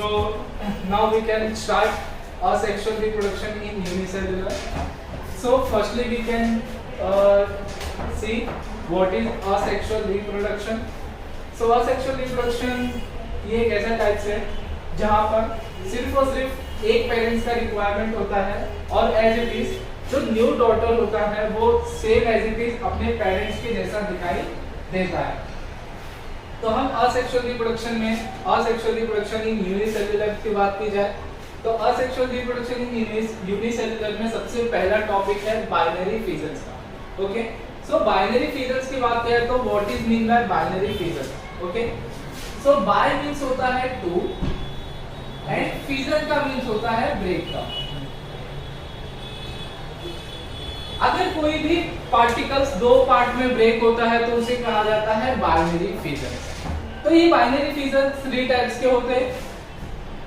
So now we can start asexual reproduction in unicellular. So firstly we can see what is asexual reproduction. So asexual reproduction ये एक ऐसा types है जहाँ पर सिर्फ और सिर्फ एक पेरेंट्स का रिक्वायरमेंट होता है और एज इट इज जो न्यू डॉटर होता है वो सेम एज इट इज अपने पेरेंट्स के जैसा दिखाई देता है। तो हम असेक्सुअल रिप्रोडक्शन में असेक्सुअल रिप्रोडक्शन इन यूनिसेल्युलर की बात की जाए तो असेक्सुअल रिप्रोडक्शन इन यूनिसेल्युलर में सबसे पहला टॉपिक है बाइनरी फिजन्स का। ओके, सो बाइनरी फिजन्स की बात करें तो what is mean bye binary fission. Okay, so by means होता है टू एंड फिजन का मींस होता है ब्रेकडाउन। अगर कोई भी पार्टिकल्स दो पार्ट में ब्रेक होता है तो उसे कहा जाता है बाइनरी फिजन। तो ये बाइनरी फिजन थ्री टाइप्स के होते हैं,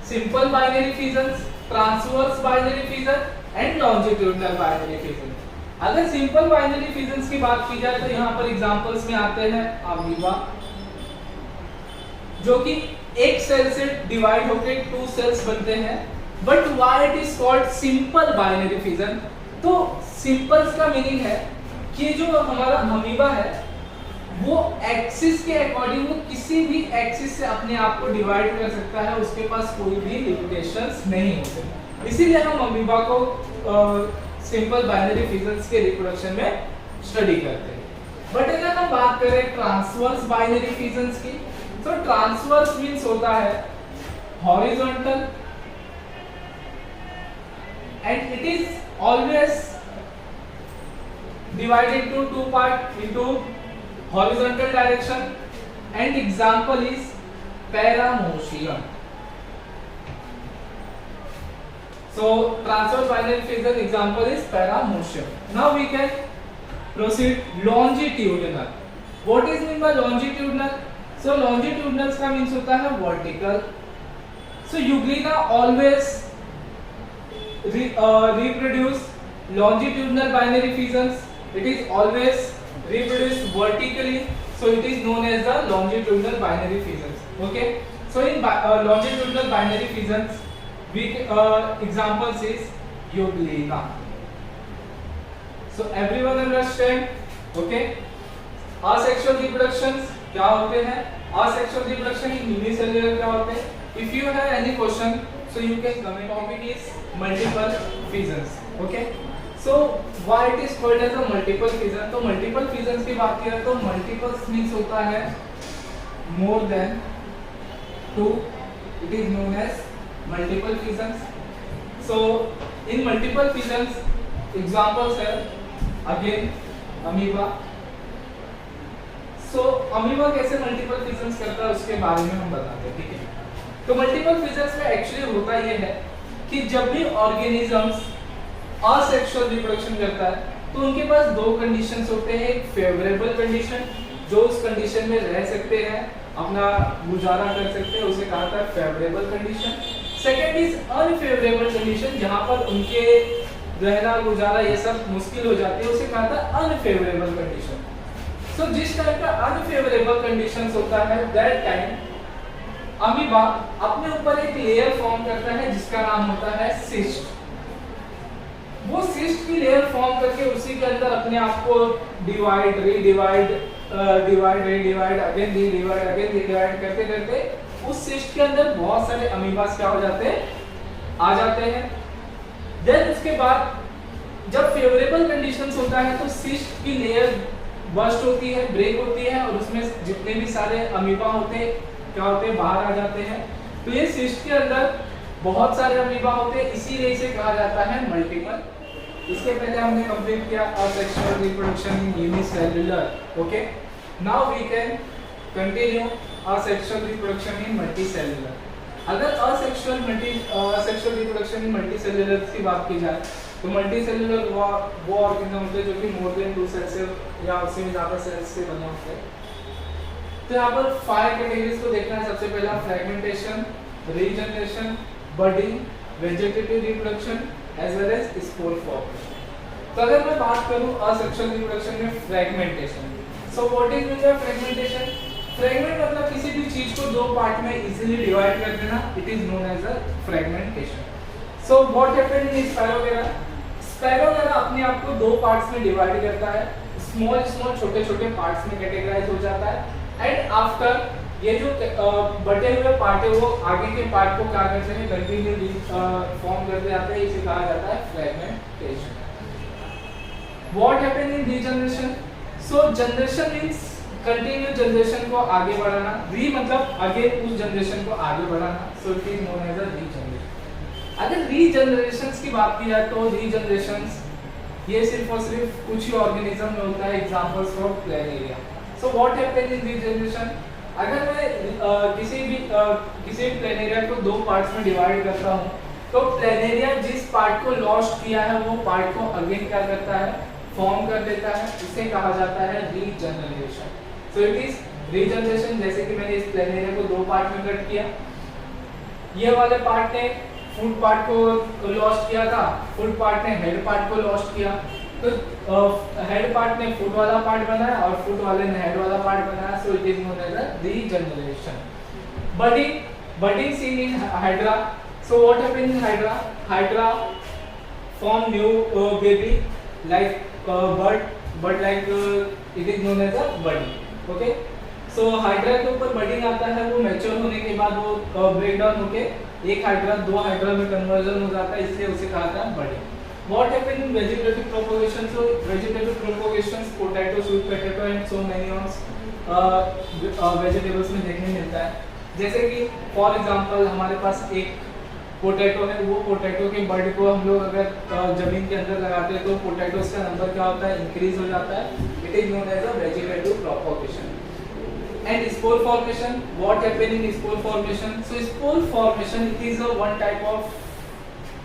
simple binary fission, transverse binary fission and longitudinal binary fission. अगर सिंपल बाइनरी फिजन की बात की जाए तो यहाँ पर एग्जांपल्स में आते हैं अमीबा, जो कि एक सेल से डिवाइड होकर टू सेल्स बनते हैं। But why it is called simple binary fission? तो सिंपल्स का मीनिंग है कि जो हमारा अमीबा है वो एक्सिस के अकॉर्डिंग वो किसी भी एक्सिस से अपने आप को डिवाइड कर सकता है, उसके पास कोई भी लिमिटेशंस नहीं होते। इसीलिए हम अमीबा को सिंपल बाइनरी फिजन्स के रिप्रोडक्शन में स्टडी करते हैं। बट अगर हम बात करें ट्रांसवर्स बाइनरी फिजन्स की तो ट्रांसवर्स मींस होता है horizontal and it is always divided into two part into horizontal direction and example is paramotion. So transverse binary fission example is paramotion. Now we can proceed longitudinal. What is mean by longitudinal? So longitudinal का means होता है vertical. So Euglena always reproduce longitudinal binary fissions. It is always reproduced vertically, so it is known as the longitudinal binary fissions. Okay, so in longitudinal binary fissions we examples is Euglena. So everyone understand? Okay, asexual reproductions क्या होते हैं, asexual reproduction in unicellular क्या होते हैं? If you have any question so you can comment. Topic is multiple fissions. Okay, so why it is called as a multiple fission? तो multiple fissions की बात करें तो multiples means होता है more than two, it is known as multiple fissions. So in multiple fissions examples है again amoeba. So amoeba कैसे multiple fissions करता है उसके बारे में हम बताते हैं, ठीक है। तो मल्टीपल फिजन्स में एक्चुअली होता यह है कि जब भी ऑर्गेनिजम्स असेक्सुअल रिप्रोडक्शन करता है तो उनके पास दो कंडीशंस होते हैं। एक फेवरेबल कंडीशन जो उस कंडीशन में रह सकते हैं, अपना गुजारा कर सकते हैं, उसे कहा जाता है favourable condition. Second is unfavourable condition, जहां पर उनके रहना गुजारा ये सब मुश्किल हो जाती है, उसे कहा जाता है अनफेवरेबल कंडीशन। सो जिस टाइप का अनफेवरेबल कंडीशंस होता है दैट टाइम अमीबा अपने ऊपर एक लेयर फॉर्म करता है जिसका नाम होता है सिस्ट। वो सिस्ट की लेयर फॉर्म करके उसी के अंदर अपने आप को divide redivide redivide again redivide करते करते उस सिस्ट के अंदर बहुत सारे अमीबास क्या हो जाते हैं, आ जाते हैं। देन उसके बाद जब फेवरेबल कंडीशंस होता है तो सिस्ट की लेयर बस्ट होती है, ब्रेक होती है और उसमें जितने भी सारे अमीबा होते हैं क्या होते हैं, बाहर आ जाते हैं। तो ये सिस्ट के अंदर बहुत सारे अमीबा होते हैं, इसीलिए इसे कहा जाता है मल्टीपल। इसके पहले हमने कंप्लीट किया asexual reproduction in unicellular. Okay, now we can continue asexual reproduction in multicellular. अगर असेक्सुअल रिप्रोडक्शन इन मल्टीसेल्युलर की बात की जाए तो मल्टीसेल्युलर वो ऑर्गेनिज्म होते हैं जो कि मोर देन टू सेल्स से या उससे भी ज्यादा सेल्स से बने होते हैं। तो यहाँ पर 5 कैटेगरीज को देखना है। सबसे पहला fragmentation, regeneration, budding, vegetative reproduction as well as spore formation. तो अगर मैं बात करूँ असेक्सुअल रिप्रोडक्शन में fragmentation, so what is mean by fragmentation? Fragment मतलब किसी भी चीज को दो पार्ट में इजीली डिवाइड कर देना, it is known as a fragmentation. So what happen in spirogyra, spirogyra अपने आप को दो पार्ट्स में डिवाइड करता है, स्मॉल स्मॉल छोटे छोटे पार्ट्स में कैटेगराइज हो जाता है एंड आफ्टर ये जो बटे हुए पार्ट है वो आगे के पार्ट को क्या करते हैं, कंटिन्यू फॉर्म करते जाते हैं, इसे कहा जाता है fragmentation. What happen in regeneration, so generation means continue generation को आगे बढ़ाना, री मतलब आगे उस जनरेशन को आगे बढ़ाना, so it is known as a regeneration. अगर रीजनरेशंस की बात की जाए तो रीजनरेशंस ये सिर्फ और सिर्फ कुछ ही ऑर्गेनिज्म में होता है, examples for planaria. So what happen in regeneration, अगर मैं किसी भी प्लेनेरिया को दो पार्ट्स में डिवाइड करता हूँ तो प्लेनेरिया जिस पार्ट को लॉस्ट किया है वो पार्ट को अगेन क्या करता है, फॉर्म कर देता है, इसे कहा जाता है regeneration. So it is regeneration. जैसे कि मैंने इस प्लेनेरिया को दो पार्ट में कट किया, ये वाले पार्ट ने फुट पार्ट को लॉस्ट किया था, फुट पार्ट ने हेड पार्ट को लॉस्ट किया, तो हेड पार्ट ने फुट वाला पार्ट बनाया और फुट वाले ने हेड वाला पार्ट बनाया, so it is known as a regeneration. Budding seen in hydra, so what happen in hydra, hydra form new baby like but like it is known as a budding. Okay, so hydra के ऊपर budding आता है, वो mature होने के बाद वो break down होके एक हाइड्रा दो हाइड्रा में कन्वर्जन हो जाता है, इसलिए उसे कहा जाता है budding. What happen in vegetative propagation? So vegetative propagations, potato, sweet potato and so many vegetables में देखने मिलता है। जैसे कि फॉर एग्जांपल हमारे पास एक पोटैटो है, वो पोटैटो के बर्ड को हम लोग अगर जमीन के अंदर लगाते हैं तो पोटैटोस का नंबर क्या होता है, इंक्रीज हो जाता है, it is known as a vegetative propagation. And spore formation, what happen in spore formation, so spore formation it is a one type of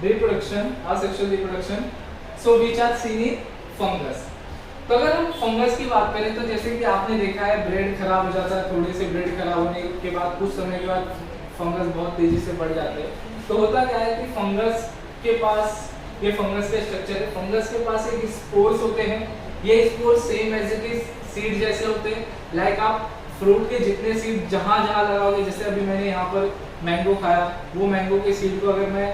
reproduction, asexual reproduction, so which are seen in fungus। तो अगर हम fungus की बात करें तो जैसे कि आपने देखा है ब्रेड खराब हो जाता है, थोड़े से ब्रेड खराब होने के बाद कुछ समय के बाद फंगस बहुत तेजी से बढ़ जाते हैं। तो होता क्या है कि फंगस के पास, ये फंगस के स्ट्रक्चर है, फंगस के पास एक स्पोर्स होते हैं, ये spores same as it is seed जैसे होते हैं, लाइक आप फ्रूट के जितने सीड जहाँ जहाँ लगाओगे, जैसे अभी मैंने यहाँ पर मैंगो खाया, वो मैंगो के सीड को अगर मैं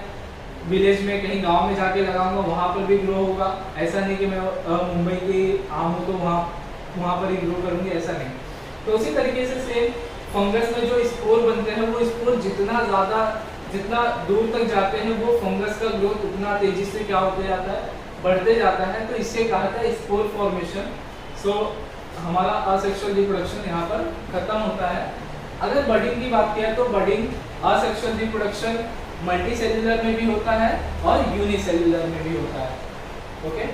विलेज में कहीं गांव में जाके लगाऊंगा वहाँ पर भी ग्रो होगा, ऐसा नहीं कि मैं मुंबई की आम हूँ तो वहाँ पर ही ग्रो करूँगी, ऐसा नहीं। तो उसी तरीके से सेम फंगस में जो स्पोर बनते हैं वो स्पोर जितना दूर तक जाते हैं वो फंगस का ग्रोथ उतना तेजी से क्या होते जाता है, बढ़ते जाता है, तो इससे कहा जाता है स्पोर फॉर्मेशन। सो हमारा असेक्सुअल रिप्रोडक्शन यहाँ पर खत्म होता है। अगर बडिंग की बात किया तो बडिंग असेक्सुअल रिप्रोडक्शन मल्टीसेल्युलर में भी होता है और यूनिसेल्युलर में भी होता है। ओके।